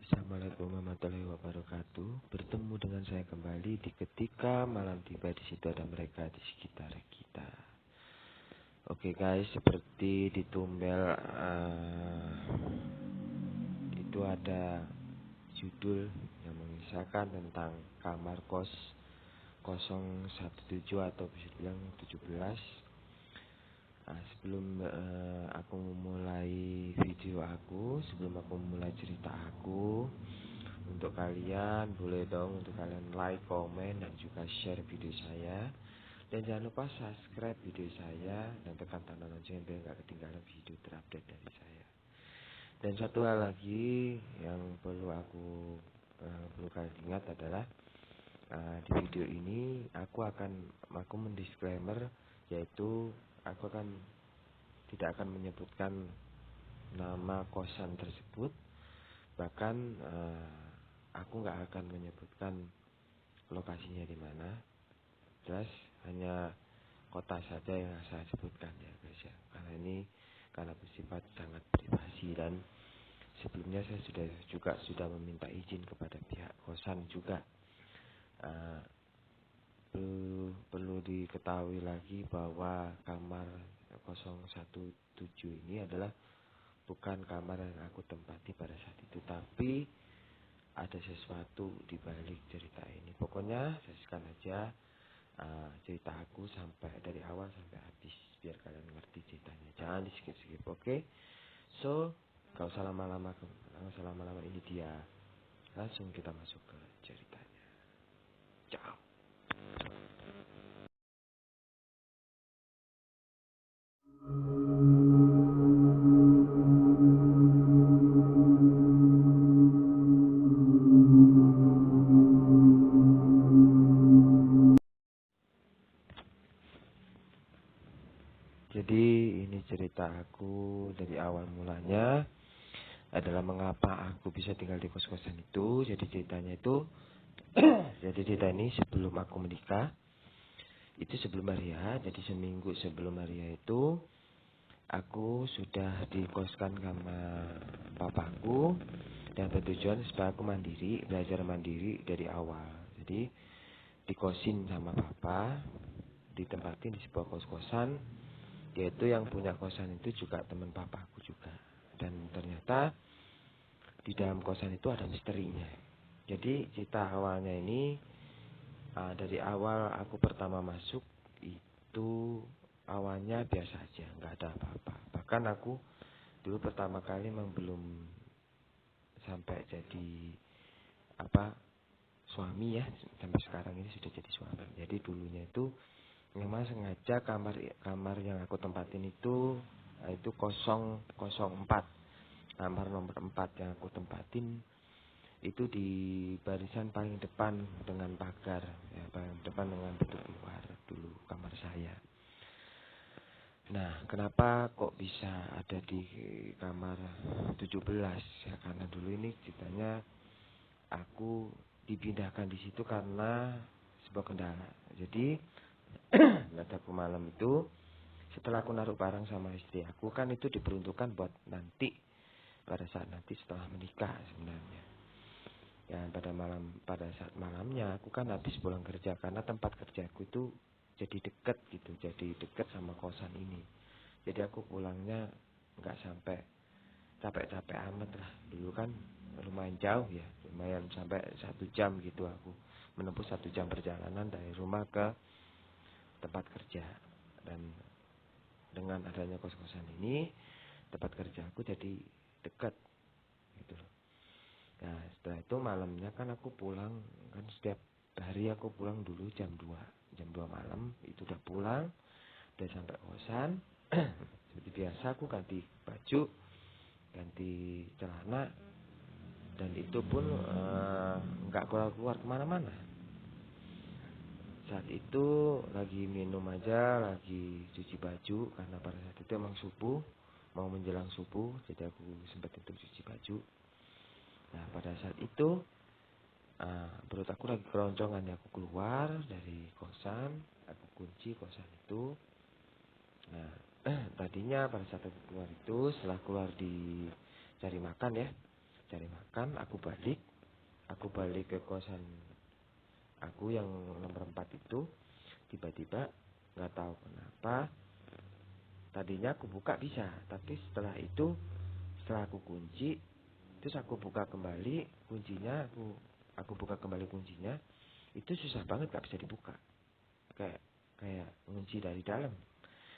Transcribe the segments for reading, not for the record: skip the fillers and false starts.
Assalamualaikum warahmatullahi wabarakatuh. Bertemu dengan saya kembali di ketika malam tiba, di situ ada mereka di sekitar kita. Oke guys, seperti di Tumbel itu ada judul yang mengisahkan tentang kamar kos 017 atau bisa bilang 17. Sebelum aku memulai video aku, sebelum aku memulai cerita aku, untuk kalian boleh dong untuk kalian like, komen, dan juga share video saya. Dan jangan lupa subscribe video saya dan tekan tanda lonceng biar gak ketinggalan video terupdate dari saya. Dan satu hal lagi yang perlu kalian ingat adalah di video ini aku mendisclaimer, yaitu aku tidak akan menyebutkan nama kosan tersebut. Bahkan aku nggak akan menyebutkan lokasinya di mana. Jelas hanya kota saja yang saya sebutkan ya guys ya. Karena bersifat sangat privasi, dan sebelumnya saya sudah meminta izin kepada pihak kosan juga. Perlu diketahui lagi bahwa kamar 017 ini adalah bukan kamar yang aku tempati pada saat itu, tapi ada sesuatu di balik cerita ini. Pokoknya saksikan aja cerita aku sampai dari awal sampai habis biar kalian ngerti ceritanya. Jangan di skip, oke? So, gak usah lama-lama ini dia. Langsung kita masuk ke ceritanya. Ciao. Jadi ini cerita aku dari awal mulanya adalah mengapa aku bisa tinggal di kos-kosan itu. Jadi ceritanya itu jadi cerita ini sebelum aku menikah, itu sebelum Maria. Jadi seminggu sebelum Maria itu aku sudah dikoskan sama papaku, dan bertujuan supaya aku belajar mandiri dari awal. Jadi dikosin sama papa, ditempatin di sebuah kos-kosan, yaitu yang punya kosan itu juga teman papaku juga. Dan ternyata di dalam kosan itu ada misterinya. Jadi cerita awalnya ini dari awal aku pertama masuk itu awalnya biasa aja, nggak ada apa-apa. Bahkan aku dulu pertama kali memang belum sampai jadi suami ya, sampai sekarang ini sudah jadi suami. Jadi dulunya itu memang sengaja kamar yang aku tempatin itu 004. Kamar nomor 4 yang aku tempatin itu di barisan paling depan dengan pagar ya, paling depan dengan pintu keluar dulu kamar saya. Nah, kenapa kok bisa ada di kamar 17 ya? Karena dulu ini ceritanya aku dipindahkan di situ karena sebuah kendala. Jadi pada aku malam itu, setelah aku naruh barang sama istri aku, kan itu diperuntukkan buat nanti, pada saat nanti setelah menikah sebenarnya. Ya pada saat malamnya aku kan habis pulang kerja, karena tempat kerjaku itu jadi deket gitu, jadi deket sama kosan ini. Jadi aku pulangnya nggak sampai capek-capek amat lah. Dulu kan lumayan jauh ya, lumayan sampai 1 jam gitu aku menempuh 1 jam perjalanan dari rumah ke tempat kerja. Dan dengan adanya kos-kosan ini, tempat kerja aku jadi dekat gitu loh. Nah setelah itu malamnya kan aku pulang, kan setiap hari aku pulang dulu jam 2 malam itu udah pulang, udah sampai kosan. Seperti biasa aku ganti baju, ganti celana, dan itu pun nggak keluar kemana-mana. Saat itu lagi minum aja, lagi cuci baju, karena pada saat itu emang subuh, mau menjelang subuh, jadi aku sempat untuk cuci baju. Nah pada saat itu perut aku lagi keroncongan ya, aku keluar dari kosan, aku kunci kosan itu. Nah Tadinya pada saat aku keluar itu, setelah keluar di cari makan ya, cari makan, aku balik ke kosan aku yang nomor 4 itu. Tiba-tiba nggak tahu kenapa, tadinya aku buka bisa, tapi setelah aku kunci, terus aku buka kembali kuncinya, aku buka kembali kuncinya, itu susah banget, nggak bisa dibuka, kayak kayak kunci dari dalam.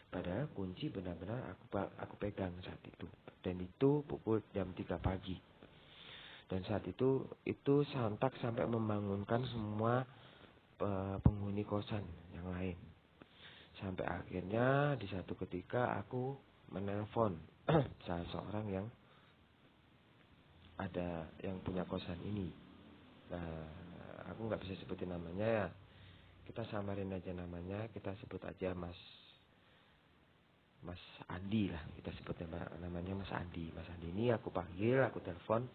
Padahal kunci benar-benar aku pegang saat itu, dan itu pukul jam 3 pagi. Dan saat itu sontak sampai membangunkan semua penghuni kosan yang lain. Sampai akhirnya di satu ketika aku menelpon salah seorang yang punya kosan ini. Nah, aku nggak bisa sebutin namanya ya. Kita samarin aja namanya, kita sebut aja Mas Andi lah, kita sebut namanya Mas Andi. Mas Andi ini aku panggil, aku telepon,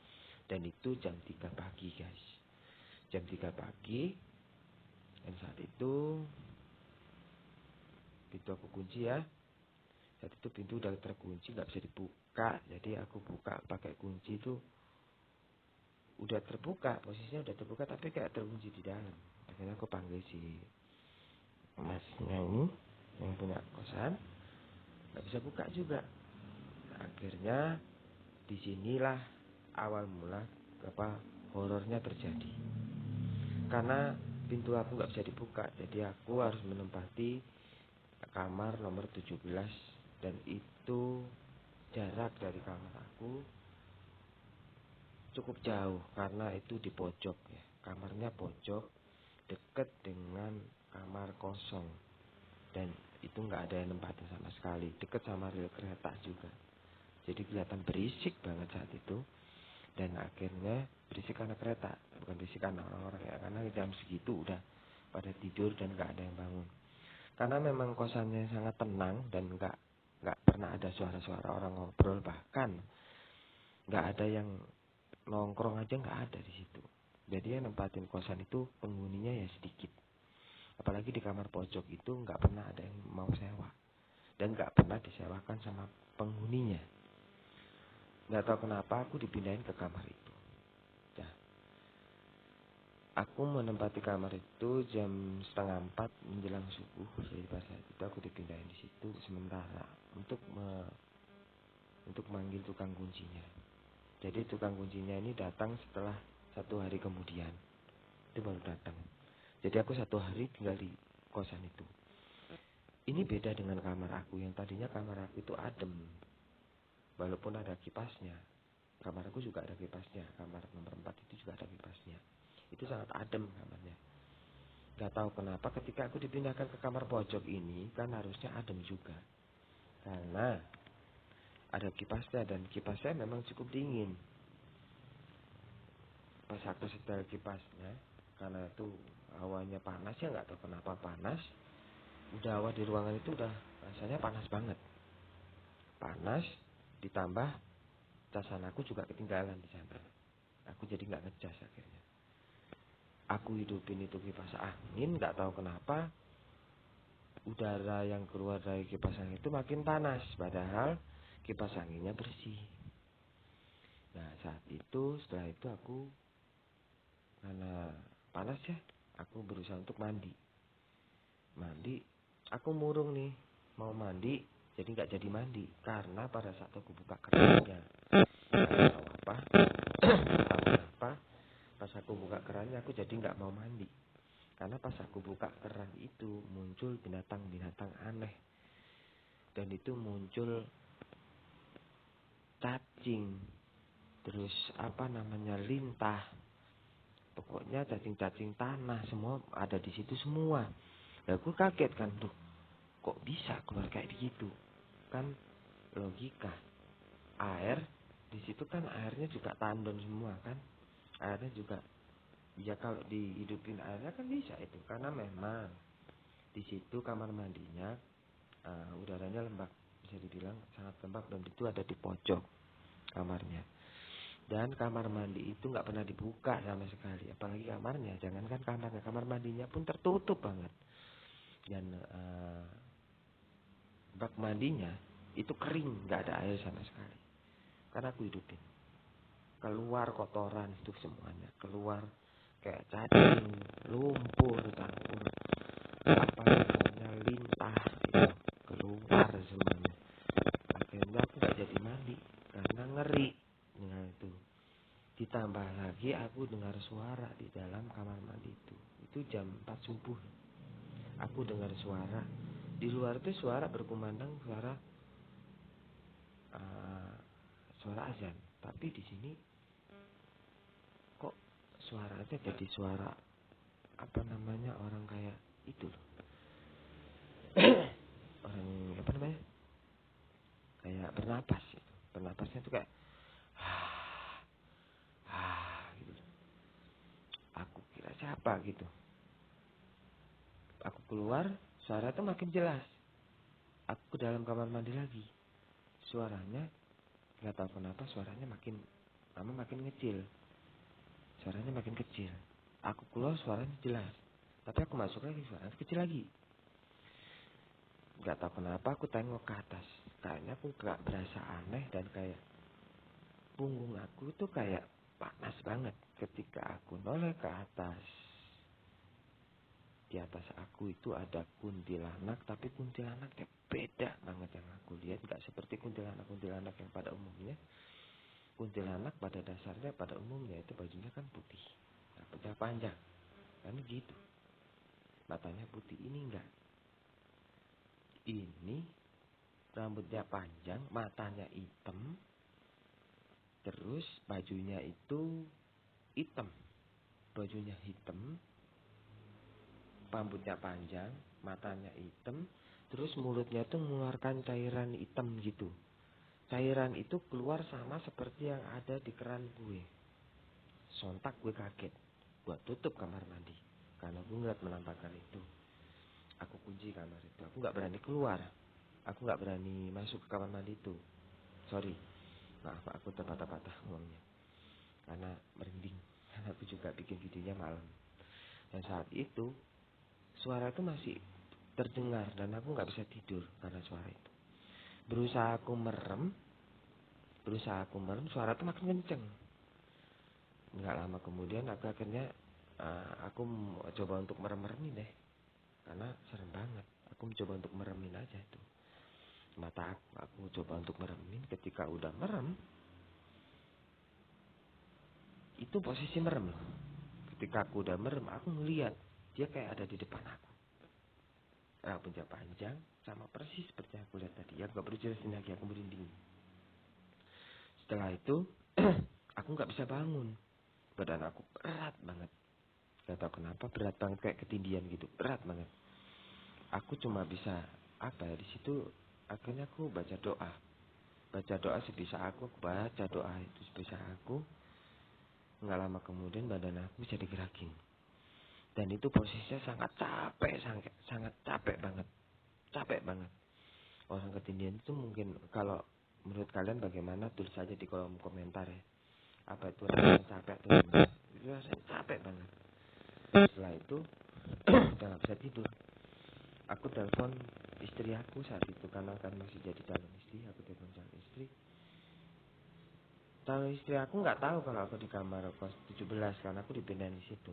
dan itu jam 3 pagi guys. Jam 3 pagi, dan saat itu pintu aku kunci ya. Saat itu pintu udah terkunci, nggak bisa dibuka. Jadi aku buka pakai kunci itu udah terbuka, posisinya udah terbuka tapi kayak terkunci di dalam. Akhirnya aku panggil si masnya ini yang punya kosan, nggak bisa buka juga. Akhirnya disinilah awal mula horornya terjadi. Karena pintu aku nggak bisa dibuka, jadi aku harus menempati kamar nomor 17, dan itu jarak dari kamar aku cukup jauh karena itu di pojok ya. Kamarnya pojok, deket dengan kamar kosong, dan itu nggak ada yang nempatin sama sekali, deket sama rel kereta juga. Jadi kelihatan berisik banget saat itu. Dan akhirnya berisik karena kereta, bukan berisik karena orang-orang ya, karena jam segitu udah pada tidur dan nggak ada yang bangun. Karena memang kosannya sangat tenang dan nggak pernah ada suara-suara orang ngobrol, bahkan nggak ada yang nongkrong aja, nggak ada di situ. Jadi yang nempatin kosan itu penghuninya ya sedikit. Apalagi di kamar pojok itu nggak pernah ada yang mau sewa, dan nggak pernah disewakan sama penghuninya. Nggak tahu kenapa aku dipindahin ke kamar itu. Nah, aku menempati kamar itu jam 3:30 menjelang subuh. Jadi pas saat itu aku dipindahin di situ sementara untuk manggil tukang kuncinya. Jadi tukang kuncinya ini datang setelah 1 hari kemudian. Itu baru datang. Jadi aku 1 hari tinggal di kosan itu. Ini beda dengan kamar aku yang tadinya kamar aku itu adem, walaupun ada kipasnya. Kamar aku juga ada kipasnya. Kamar nomor 4 itu juga ada kipasnya. Itu sangat adem kamarnya. Gak tahu kenapa ketika aku dipindahkan ke kamar pojok ini, kan harusnya adem juga, karena ada kipasnya, dan kipasnya memang cukup dingin. Pas aku setel kipasnya, karena itu hawanya panas ya, gak tahu kenapa panas. Udah hawa di ruangan itu udah rasanya panas banget. Panas, ditambah casan aku juga ketinggalan di sana. Aku jadi nggak ngecas akhirnya. Aku hidupin itu kipas angin, nggak tahu kenapa udara yang keluar dari kipas angin itu makin panas, padahal kipas anginnya bersih. Nah setelah itu aku, karena panas ya, aku berusaha untuk mandi. Aku murung nih mau mandi, jadi nggak jadi mandi karena pada saat aku buka kerannya, nggak tahu kenapa, pas aku buka kerannya aku jadi nggak mau mandi. Karena pas aku buka keran itu muncul binatang-binatang aneh. Dan itu muncul cacing, terus lintah. Pokoknya cacing-cacing tanah semua ada di situ semua. Nah, aku kaget kan, tuh kok bisa keluar kayak begitu? Kan logika. Air di situ kan airnya juga tandon semua kan. Airnya juga, ya kalau dihidupin airnya kan bisa itu, karena memang di situ kamar mandinya udaranya lembab, bisa dibilang sangat lembab, dan itu ada di pojok kamarnya. Dan kamar mandi itu nggak pernah dibuka sama sekali, apalagi kamarnya, jangankan kamarnya, kamar mandinya pun tertutup banget. Dan bak mandinya itu kering, nggak ada air sama sekali. Karena aku hidupin. Keluar kotoran itu semuanya, keluar kayak cacing, lumpur, campur apa namanya lintah itu keluar semuanya. Akhirnya aku nggak jadi mandi karena ngeri. Nah itu ditambah lagi aku dengar suara di dalam kamar mandi itu jam 4 subuh. Aku dengar suara di luar itu, suara berkumandang, suara azan. Tapi di sini kok suaranya jadi suara apa namanya orang kayak itu loh. Orang apa namanya? Kayak bernapas gitu. Bernapasnya tuh kayak gitu. Aku kira siapa gitu. Aku keluar, suara itu makin jelas. Aku ke dalam kamar mandi lagi. Suaranya nggak tahu kenapa suaranya makin lama makin kecil. Suaranya makin kecil. Aku keluar suaranya jelas. Tapi aku masuk lagi suaranya kecil lagi. Nggak tahu kenapa aku tengok ke atas. Kayaknya aku gak berasa aneh dan kayak punggung aku tuh kayak panas banget ketika aku noleh ke atas. Di atas aku itu ada kuntilanak, tapi kuntilanaknya beda banget yang aku lihat. Gak seperti kuntilanak yang pada umumnya. Kuntilanak pada dasarnya pada umumnya itu bajunya kan putih, rambutnya panjang, kan gitu. Matanya putih, ini enggak. Ini rambutnya panjang, matanya hitam, terus bajunya itu hitam. Bajunya hitam, rambutnya panjang, matanya hitam, terus mulutnya tuh mengeluarkan cairan hitam gitu. Cairan itu keluar sama seperti yang ada di keran gue. Sontak gue kaget. Gue tutup kamar mandi karena gue ngeliat menampakkan itu. Aku kunci kamar itu. Aku gak berani keluar. Aku gak berani masuk ke kamar mandi itu. Sorry, maaf aku terpatah-patah ngomongnya karena merinding. Karena aku juga bikin videonya malam. Dan saat itu suara itu masih terdengar dan aku gak bisa tidur karena suara itu. Berusaha aku merem, suara itu makin kenceng. Nggak lama kemudian aku akhirnya aku coba untuk merem-meremin deh, karena serem banget. Aku mencoba untuk meremin aja itu mata aku coba untuk meremin. Ketika udah merem, itu posisi merem loh. Ketika aku udah merem, aku ngeliat dia kayak ada di depan aku. Rambutnya panjang sama persis seperti yang aku lihat tadi. Ya gak perlu jelasin lagi, aku merinding. Setelah itu aku nggak bisa bangun. Badan aku berat banget. Gak tau kenapa berat banget, kayak ketindian gitu, berat banget. Aku cuma bisa apa ya, di situ akhirnya aku baca doa sebisa aku baca doa itu sebisa aku. Nggak lama kemudian badan aku bisa digerakin. Dan itu posisinya sangat capek banget. Capek banget. Orang ketindian itu mungkin, kalau menurut kalian bagaimana, tulis aja di kolom komentar ya. Apa itu rasanya capek atau gimana? Itu rasanya capek banget. Setelah itu udah gak bisa tidur. Aku telepon istri aku saat itu karena kan masih jadi calon istri. Aku telepon calon istri. Calon istri aku nggak tahu kalau aku di kamar kos 17 karena aku dipindahin di situ.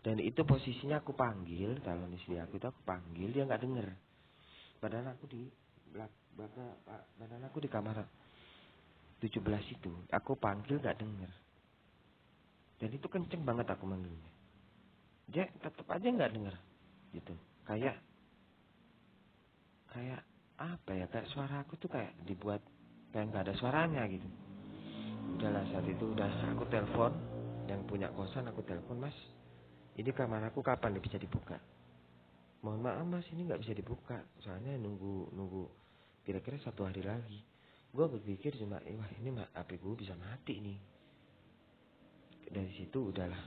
Dan itu posisinya aku panggil calon istri aku, itu aku panggil dia nggak denger. Badan aku di kamar 17 itu, aku panggil nggak denger. Dan itu kenceng banget aku manggilnya. Dia tetap aja nggak denger, gitu. Kayak apa ya? Kayak suara aku tuh kayak dibuat kayak nggak ada suaranya gitu. Udahlah, saat itu udah aku telepon yang punya kosan, aku telepon, Mas, ini kamar aku kapan nih bisa dibuka? Mohon maaf Mas, ini nggak bisa dibuka, soalnya nunggu kira-kira 1 hari lagi. Gue berpikir cuma, wah ini HP gue bisa mati nih. Dari situ udahlah,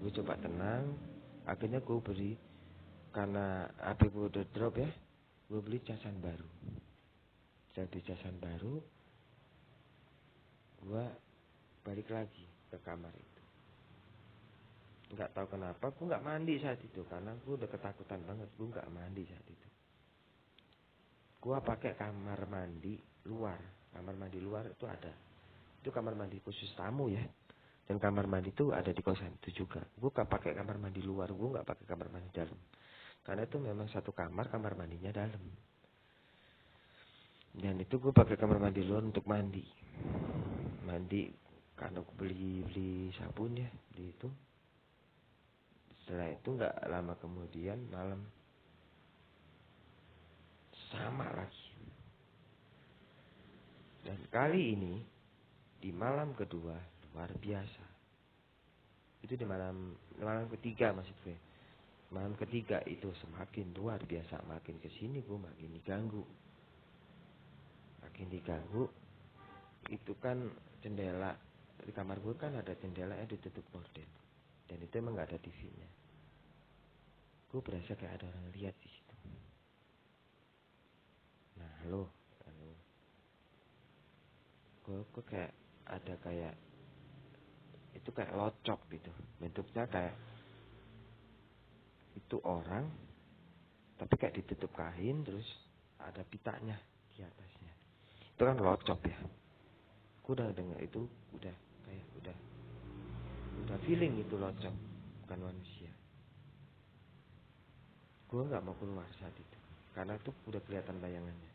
gue coba tenang. Akhirnya gue beli, karena HP gue udah drop ya, gue beli casan baru. Jadi casan baru, gue balik lagi ke kamar itu. Nggak tahu kenapa gue nggak mandi saat itu, karena gue udah ketakutan banget. Gue nggak mandi saat itu. Gua pakai kamar mandi luar. Kamar mandi luar itu ada. Itu kamar mandi khusus tamu ya. Dan kamar mandi itu ada di kosan itu juga. Gue gak pakai kamar mandi luar, gue gak pakai kamar mandi dalam. Karena itu memang satu kamar mandinya dalam. Dan itu gue pakai kamar mandi luar untuk mandi. Mandi karena gue beli sabun ya, beli itu. Setelah itu gak lama kemudian malam sama lagi. Dan kali ini di malam kedua luar biasa. Itu di malam ketiga maksud gue. Malam ketiga itu semakin luar biasa. Makin kesini gue makin diganggu. Makin diganggu. Itu kan jendela. Di kamar gue kan ada jendela yang ditutup gorden. Dan itu emang gak ada TV-nya. Gue berasa kayak ada orang lihat di situ. Nah, halo. Gue kayak ada kayak itu kayak locok gitu. Bentuknya kayak itu orang tapi kayak ditutup kain terus ada pitanya di atasnya. Itu kan locok ya. Gue udah dengar itu udah kayak udah feeling itu locok bukan manusia. Gue nggak mau keluar saat itu karena itu udah kelihatan bayangannya.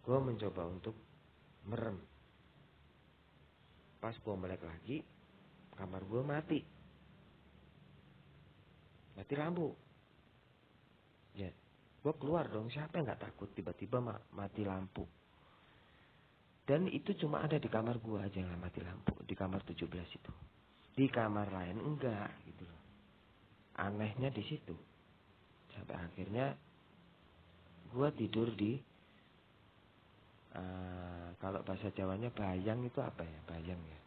Gue mencoba untuk merem. Pas gue melek lagi, kamar gue mati lampu. Ya, gue keluar dong. Siapa yang nggak takut tiba-tiba mati lampu? Dan itu cuma ada di kamar gue aja yang mati lampu, di kamar 17 itu. Di kamar lain enggak gitu loh. Anehnya di situ. Sampai akhirnya gue tidur di kalau bahasa Jawanya bayang itu apa ya? Bayang ya.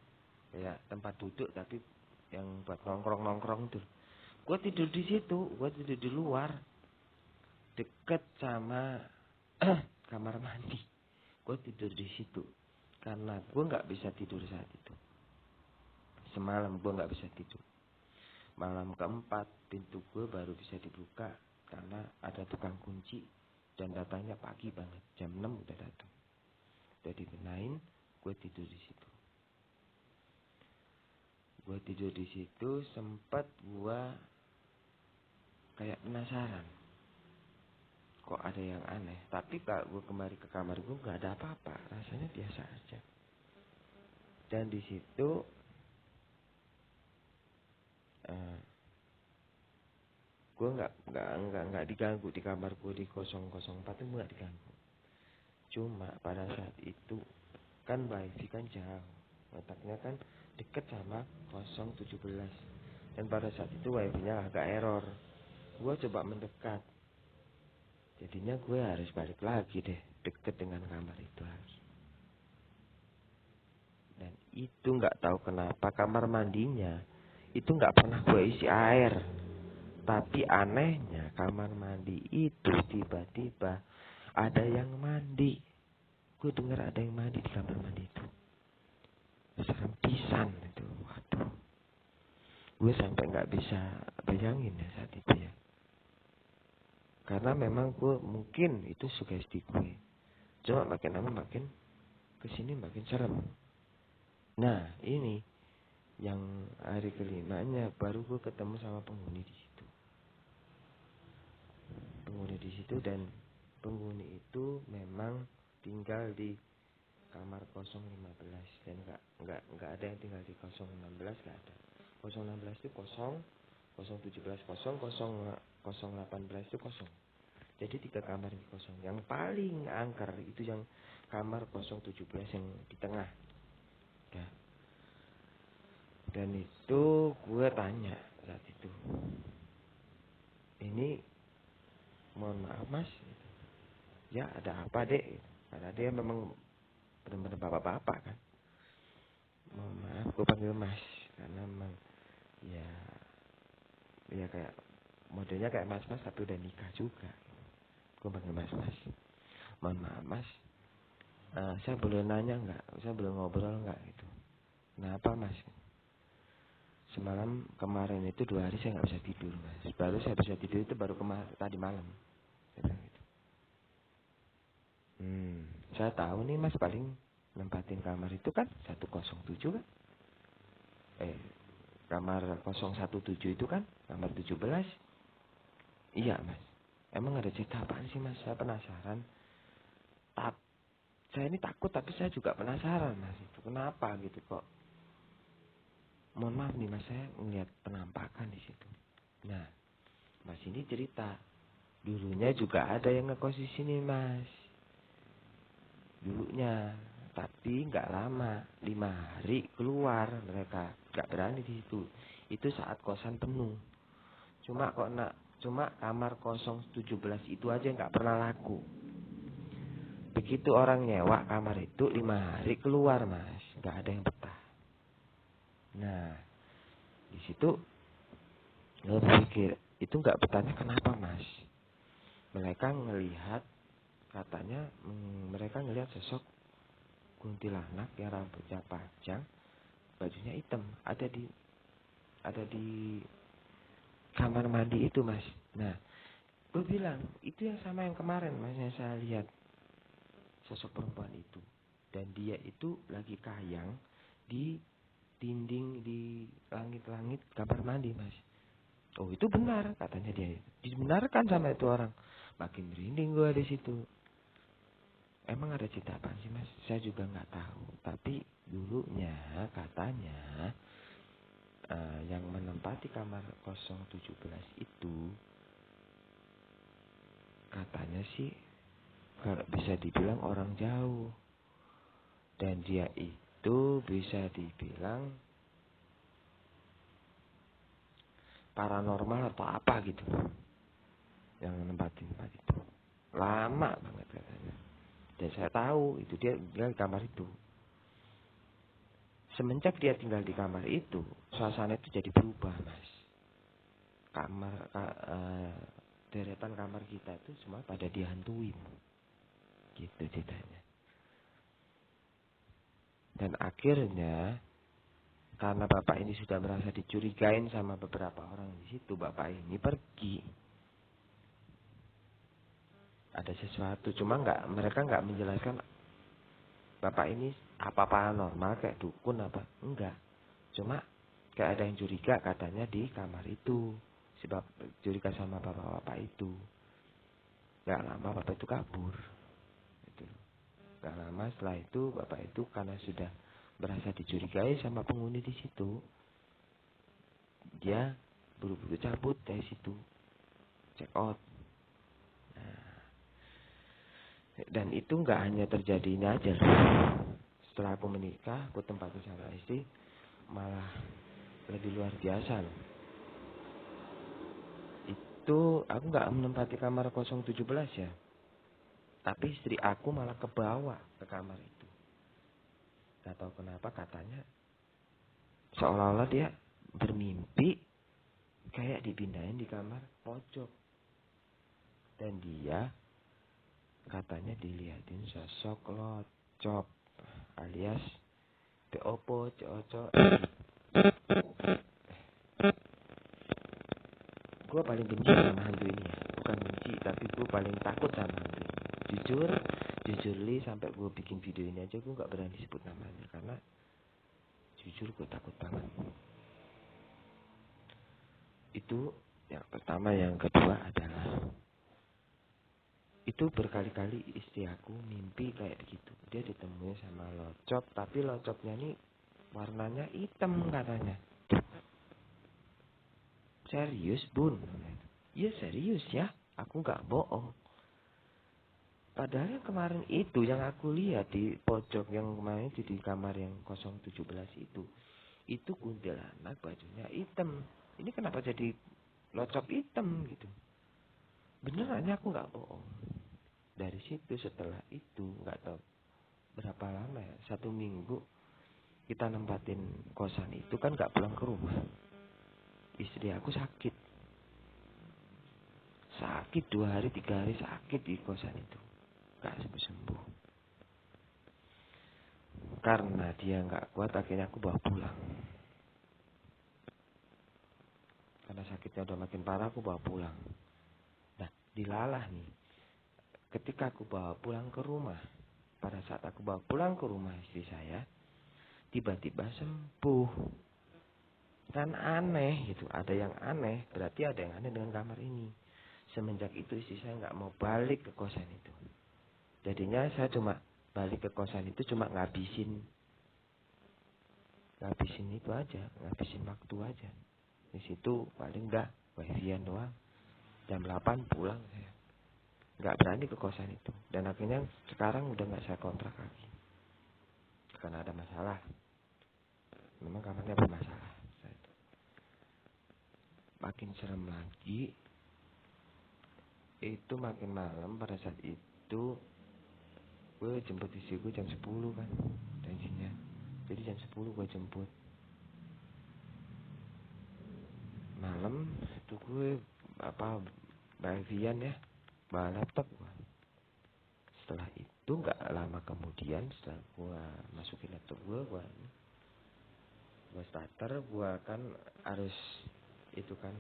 Kayak tempat duduk tapi yang buat nongkrong itu. Gue tidur di situ, gue tidur di luar, deket sama kamar mandi. Gue tidur di situ karena gue nggak bisa tidur saat itu. Semalam gue nggak bisa tidur. Malam keempat pintu gue baru bisa dibuka karena ada tukang kunci dan datangnya pagi banget, jam 6 udah datang. Udah dibenain, gue tidur di situ. Gue tidur di situ, sempat gue kayak penasaran. Kok ada yang aneh. Tapi kalau gue kembali ke kamar gue gak ada apa-apa. Rasanya biasa aja. Dan di situ gue nggak diganggu di kamar gue di 004 itu nggak diganggu. Cuma pada saat itu kan wifi kan jauh, letaknya kan deket sama 017. Dan pada saat itu wifi-nya agak error. Gue coba mendekat. Jadinya gue harus balik lagi deh, deket dengan kamar itu lagi. Dan itu nggak tahu kenapa kamar mandinya itu nggak pernah gue isi air. Tapi anehnya kamar mandi itu tiba-tiba ada yang mandi. Gue dengar ada yang mandi di kamar mandi itu. Serem pisan itu. Waduh. Gue sampai nggak bisa bayangin ya saat itu ya. Karena memang gue mungkin itu sugesti gue. Cuma makin lama makin kesini makin serem. Nah ini yang hari kelimanya baru gue ketemu sama penghuni di situ. Penghuni di situ dan penghuni itu memang tinggal di kamar 015 dan nggak ada yang tinggal di 016, nggak ada. 016 itu kosong, 017 kosong, 018 itu kosong. Jadi 3 kamar yang kosong. Yang paling angker itu yang kamar 017 yang di tengah. Ya. Dan itu gue tanya saat itu, ini mohon maaf mas, ya ada apa dek? Karena dia memang benar-benar bapak-bapak kan. Mohon maaf, gue panggil mas karena memang ya kayak modelnya kayak mas-mas tapi udah nikah juga. Gue panggil mas-mas. Mohon maaf mas, saya boleh nanya nggak? Saya boleh ngobrol nggak gitu? Kenapa mas? Semalam kemarin itu 2 hari saya nggak bisa tidur mas. Baru saya bisa tidur itu baru tadi malam. Gitu. Saya tahu nih Mas, paling nempatin kamar itu kan 107 kan? Kamar 017 itu kan kamar 17. Iya Mas. Emang ada cerita apaan sih Mas? Saya penasaran. Saya ini takut tapi saya juga penasaran Mas. Itu kenapa gitu kok? Mohon maaf nih Mas, saya ngeliat penampakan di situ. Nah, Mas ini cerita. Dulunya juga ada yang ngekos di sini Mas. Dulunya. Tapi nggak lama, 5 hari keluar mereka. Nggak berani di situ. Itu saat kosan penuh. Cuma kamar 017 itu aja nggak pernah laku. Begitu orang nyewa kamar itu 5 hari keluar Mas, nggak ada yang betah. Nah, di situ lo berpikir itu nggak betahnya kenapa Mas? Mereka ngelihat, katanya mereka ngelihat sosok kuntilanak yang rambutnya panjang, bajunya hitam, ada di kamar mandi itu Mas. Nah, gue bilang itu yang sama yang kemarin Mas yang saya lihat, sosok perempuan itu. Dan dia itu lagi kayang di dinding di langit-langit kamar mandi Mas. Oh itu benar katanya dia. Dibenarkan sama itu orang. Makin merinding gue di situ. Emang ada cerita apa sih Mas? Saya juga nggak tahu. Tapi dulunya katanya yang menempati kamar 017 itu katanya sih kalau bisa dibilang orang jauh. Dan dia itu bisa dibilang paranormal atau apa gitu. Yang nempatin tempat itu. Lama banget katanya. Dan saya tahu itu dia tinggal di kamar itu. Semenjak dia tinggal di kamar itu, suasana itu jadi berubah Mas. Deretan kamar kita itu semua pada dihantuin. Gitu ceritanya. Dan akhirnya karena bapak ini sudah merasa dicurigain sama beberapa orang di situ, bapak ini pergi. Ada sesuatu, cuma mereka nggak menjelaskan bapak ini apa paranormal kayak dukun apa enggak. Cuma kayak ada yang curiga katanya di kamar itu. Sebab curiga sama bapak-bapak itu. Gak lama bapak itu kabur. Gitu. Gak lama setelah itu bapak itu karena sudah merasa dicurigai sama penghuni di situ, dia buru-buru cabut dari situ, check out. Nah, dan itu nggak hanya terjadi ini aja loh. Setelah aku menikah, aku tempati sama istri, malah lebih luar biasa loh. Itu aku nggak menempati kamar 017 ya, tapi istri aku malah kebawa ke kamar itu. Gak tahu kenapa katanya seolah-olah dia bermimpi kayak dipindahin di kamar pojok. Dan dia katanya dilihatin sosok locop alias Opo, Oco. Gue paling benci sama hantu ini ya. Bukan benci, tapi gue paling takut sama hantu ini. Jujur li, sampai gue bikin video ini aja gue gak berani sebut namanya. Karena jujur gue takut banget. Itu yang pertama. Yang kedua adalah itu berkali-kali istri aku mimpi kayak begitu. Dia ditemui sama locop, tapi locopnya ini warnanya hitam katanya. Serius bun? Iya serius ya, aku gak bohong. Padahal yang kemarin itu yang aku lihat di pojok yang kemarin itu di kamar yang 017 itu kuntilanak bajunya hitam. Ini kenapa jadi locop hitam gitu? Beneran aku gak bohong. Dari situ setelah itu gak tahu berapa lama ya, 1 minggu kita nempatin kosan itu kan gak pulang ke rumah. Istri aku sakit 2 hari 3 hari sakit di kosan itu, gak sembuh. Karena dia gak kuat akhirnya aku bawa pulang. Karena sakitnya udah makin parah aku bawa pulang. Nah dilalah nih, Ketika aku bawa pulang ke rumah, pada saat aku bawa pulang ke rumah istri saya, tiba-tiba sembuh. Kan aneh gitu, ada yang aneh, berarti ada yang aneh dengan kamar ini. Semenjak itu istri saya nggak mau balik ke kosan itu. Jadinya saya cuma balik ke kosan itu cuma ngabisin itu aja, ngabisin waktu aja. Di situ paling enggak wifi-an doang. Jam 8 pulang saya. Nggak berani ke kosan itu. Dan akhirnya sekarang udah nggak saya kontrak lagi. Karena ada masalah. Memang kamarnya bermasalah. Makin serem lagi. Itu makin malam pada saat itu. Gue jemput istri gue jam 10 kan. Janjinya. Jadi jam 10 gue jemput. Malam itu gue wifi-an ya. Bawa laptop gue. Setelah itu nggak lama kemudian setelah gue masukin laptop gue starter, gue kan harus itu kan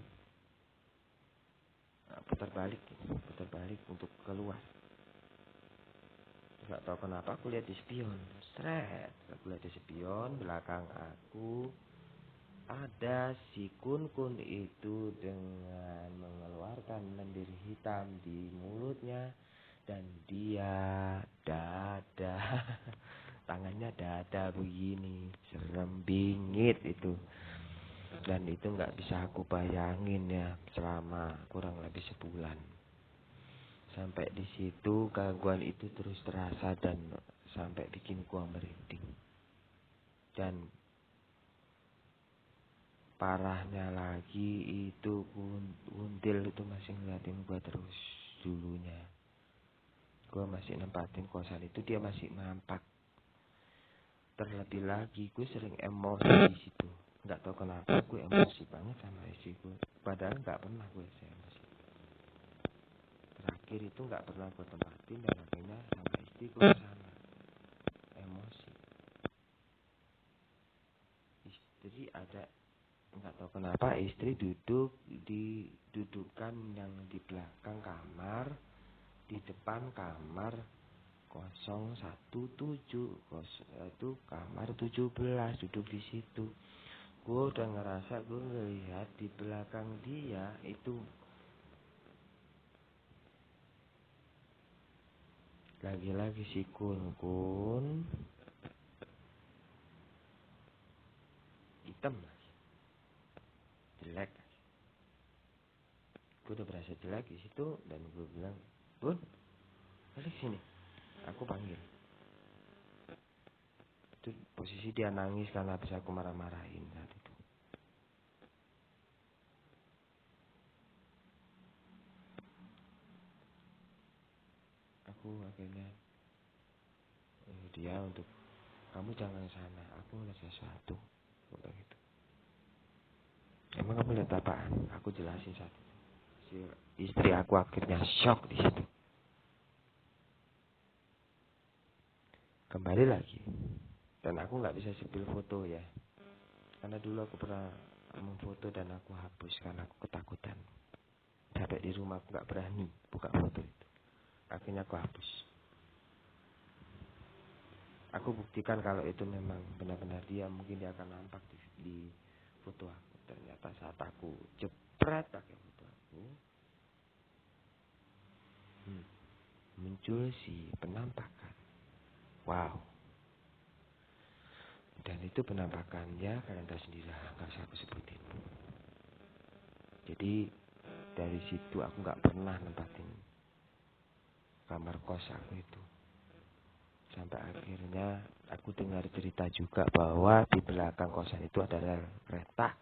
putar balik untuk keluar. Nggak tahu kenapa aku lihat di spion, aku lihat di spion belakang aku ada si kun itu dengan mengeluarkan lendir hitam di mulutnya dan dia dada tangannya dada begini, serem bingit itu. Dan itu nggak bisa aku bayangin ya selama kurang lebih sebulan. Sampai di situ gangguan itu terus terasa dan sampai bikin gua merinding. Dan parahnya lagi itu kuntil itu masih ngeliatin gua terus dulunya. Gua masih nempatin kosan itu, dia masih nampak. Terlebih lagi gue sering emosi di situ. Nggak tahu kenapa gue emosi banget sama istri gue. Padahal nggak pernah gue emosi. Terakhir itu nggak pernah gue tempatin dan akhirnya sama istri gue sama emosi. Istri ada nggak tahu kenapa istri duduk di dudukan yang di belakang kamar, di depan kamar 017 itu kamar 17 duduk di situ. Gue udah ngerasa gue ngelihat di belakang dia itu lagi-lagi si kun hitam lagi, jelek. Gue udah berasa jelek di situ dan gue bilang, Bun, balik sini. Aku panggil. Itu posisi dia nangis karena habis aku marah-marahin saat itu. Aku akhirnya dia untuk kamu jangan sana, aku lihat sesuatu. Udah gitu. Emang kamu lihat apaan? Aku jelasin saat itu. Si istri aku akhirnya shock di situ. Kembali lagi. Dan aku nggak bisa sepil foto ya. Karena dulu aku pernah memfoto dan aku hapus karena aku ketakutan. Sampai di rumah aku nggak berani buka foto itu. Akhirnya aku hapus. Aku buktikan kalau itu memang benar-benar dia, mungkin dia akan nampak di foto aku. Ternyata saat aku jepret pakai foto aku, muncul si penampakan. Wow. Dan itu penampakannya kalian tahu sendiri lah, nggak usah aku sebutin. Jadi dari situ aku nggak pernah nempatin kamar kos aku itu. Sampai akhirnya aku dengar cerita juga bahwa di belakang kosan itu ada rel kereta.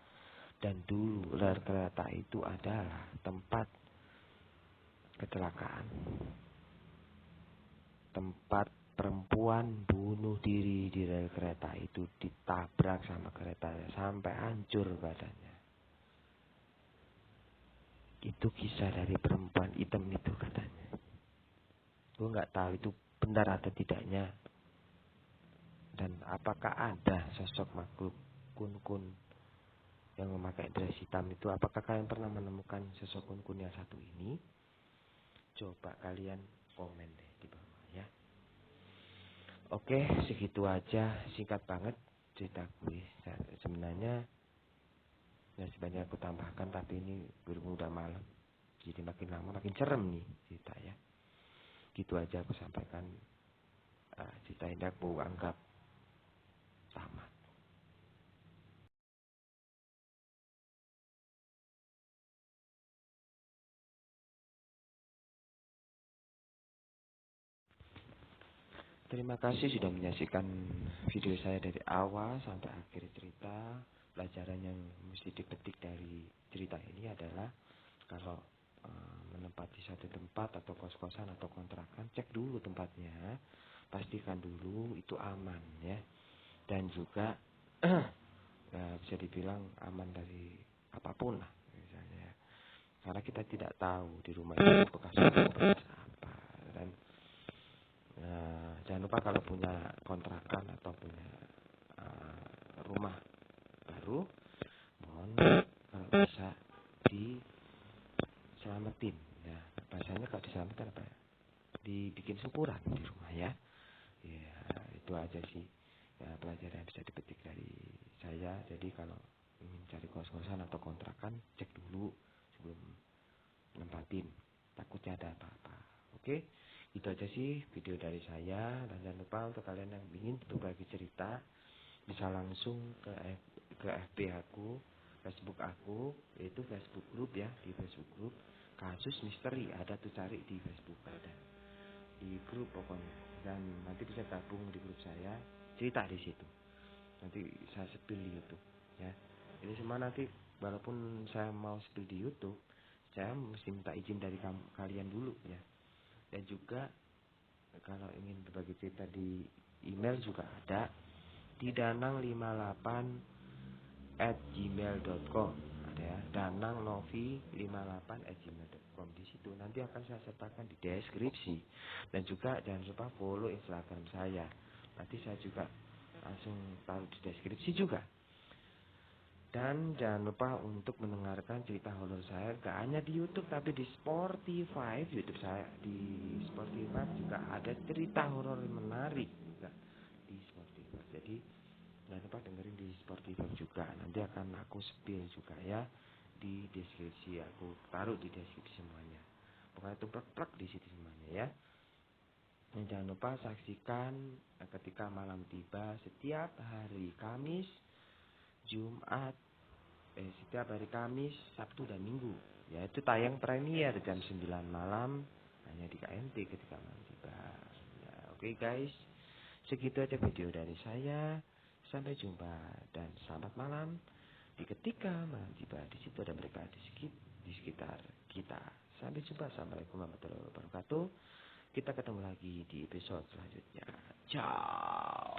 Dan dulu rel kereta itu adalah tempat kecelakaan. Tempat perempuan bunuh diri di rel kereta itu, ditabrak sama keretanya sampai hancur badannya. Itu kisah dari perempuan hitam itu katanya. Gue nggak tahu itu benar atau tidaknya. Dan apakah ada sosok makhluk kun yang memakai dress hitam itu? Apakah kalian pernah menemukan sosok kun yang satu ini? Coba kalian komen deh di bawah ya. Oke, segitu aja, singkat banget cerita gue. Sebenarnya ya sebenarnya aku tambahkan, tapi ini berhubung udah malam, jadi makin lama makin serem nih cerita ya. Gitu aja aku sampaikan, cerita ini aku anggap tamat. Terima kasih sudah menyaksikan video saya dari awal sampai akhir cerita. Pelajaran yang mesti dipetik dari cerita ini adalah kalau menempati satu tempat atau kos-kosan atau kontrakan, cek dulu tempatnya, pastikan dulu itu aman ya, dan juga bisa dibilang aman dari apapun lah misalnya, karena kita tidak tahu di rumah itu bekas apa. Dan jangan lupa kalau punya kontrakan atau punya rumah baru, mohon kalau bisa diselamatin ya. Bahasanya kalau diselamatin apa ya? Dibikin syukuran di rumah ya. Ya, itu aja sih ya, pelajaran yang bisa dipetik dari saya. Jadi kalau ingin cari kos-kosan atau kontrakan, cek dulu sebelum nempatin, takutnya ada apa-apa. Oke, itu aja sih video dari saya. Dan jangan lupa untuk kalian yang ingin berbagi cerita, bisa langsung ke FB aku, Facebook aku, yaitu Facebook Group ya. Di Facebook Group Kasus Misteri, ada tuh, cari di Facebook, ada di grup pokoknya. Dan nanti bisa gabung di grup saya, cerita di situ. Nanti saya spill di YouTube ya. Ini semua nanti, walaupun saya mau spill di YouTube, saya mesti minta izin dari kalian dulu ya. Dan juga kalau ingin berbagi cerita di email juga ada di danang58@gmail.com, ada ya, danangnovi58@gmail.com. Di situ nanti akan saya sertakan di deskripsi. Dan juga jangan lupa follow Instagram saya, nanti saya juga langsung taruh di deskripsi juga. Dan jangan lupa untuk mendengarkan cerita horor saya gak hanya di YouTube tapi di Spotify. YouTube saya di Spotify juga ada cerita horor menarik juga di Spotify. Jadi jangan lupa dengerin di Spotify juga. Nanti akan aku spill juga ya di deskripsi, aku taruh di deskripsi semuanya. Pokoknya itu plek di situ semuanya ya. Dan jangan lupa saksikan ketika malam tiba setiap hari Kamis, Jumat, setiap hari Kamis, Sabtu dan Minggu. Yaitu tayang premier jam 9 malam hanya di KNT ketika malam tiba. Ya, oke guys, segitu aja video dari saya. Sampai jumpa dan selamat malam. Di ketika malam tiba, di situ ada mereka di sekitar kita. Sampai jumpa. Assalamualaikum warahmatullahi wabarakatuh. Kita ketemu lagi di episode selanjutnya. Ciao.